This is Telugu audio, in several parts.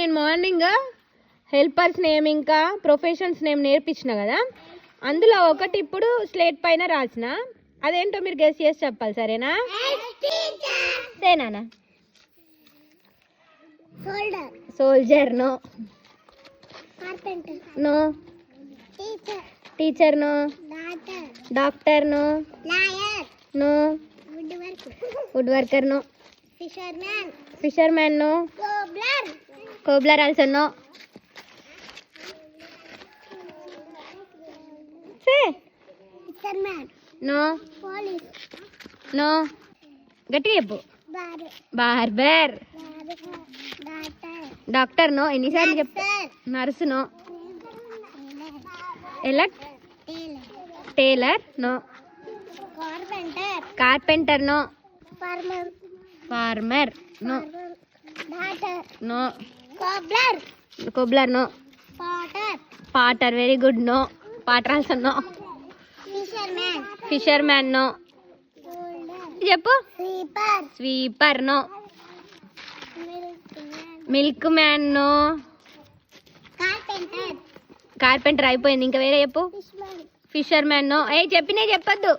నేను మార్నింగ్ హెల్పర్స్ నేమ్ ఇంకా ప్రొఫెషన్స్ నేమ్ నేర్పించిన కదా, అందులో ఒకటి ఇప్పుడు స్లేట్ పైన రాసిన. అదేంటో మీరు గెస్ చేసి చెప్పాలి, సరేనా? సేనా? Soldier no. No. Teacher no. Doctor no. No. Wood worker no. Fisherman no. Cobbler also no. No. No. గట్టిగా చెప్పు. బార్బర్. Doctor no. ఎన్నిసార్లు చెప్తా? Nurse no. Tailor no. Carpenter no. Farmer no. No. Cobbler no. Potter very good no. Potter also no. Fisherman no. చెప్పు. Sweeper no. Milk man no. Carpenter అయిపోయింది, ఇంకా వేరే చెప్పు. Fisherman no. చెప్పినే చెప్పద్దు.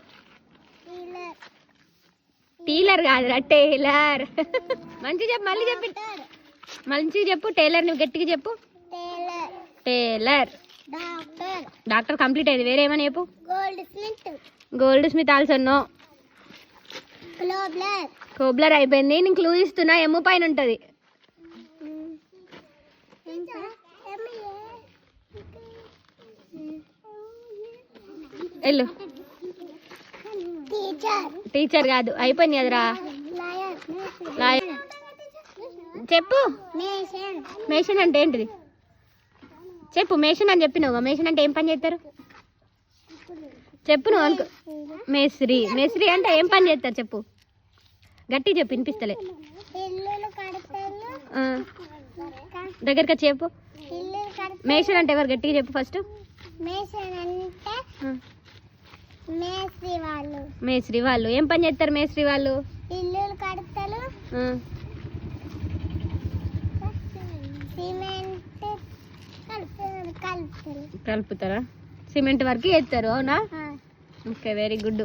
టైలర్ కాదురా, టైలర్. మంచి చెప్పు, మళ్ళీ చెప్పి మంచిగా చెప్పు. టైలర్ నువ్వు గట్టిగా చెప్పు. టైలర్. డాక్టర్ కంప్లీట్ అయింది, వేరే ఏమని చెప్పు. Goldsmith also no. Cobbler అయిపోయింది. నేను క్లూ ఇస్తున్నా, ఎమ్ము పైన ఉంటుంది. వెళ్ళు. టీచర్ కాదు, అయిపోయింది కదరా. చెప్పు. మేషన్ అంటే ఏంటిది చెప్పు. మేషన్ అని చెప్పినావు. మేషన్ అంటే ఏం పని చేస్తారు చెప్పు. నువ్వు అనుకో. మేస్త్రి. మేస్త్రి అంటే ఏం పని చేస్తారు చెప్పు. గట్టి చెప్పు, వినిపిస్తలే. దగ్గరగా చెప్పు. మేషన్ అంటే ఎవరు? గట్టిగా చెప్పు ఫస్ట్. మేస్త్రి వాళ్ళు ఏం పని చేస్తారు? మేస్త్రి వాళ్ళు ఇల్లులు కడతారు. కలుపుతారా? సిమెంట్ వరకు చేస్తారు, అవునా? Okay, very good.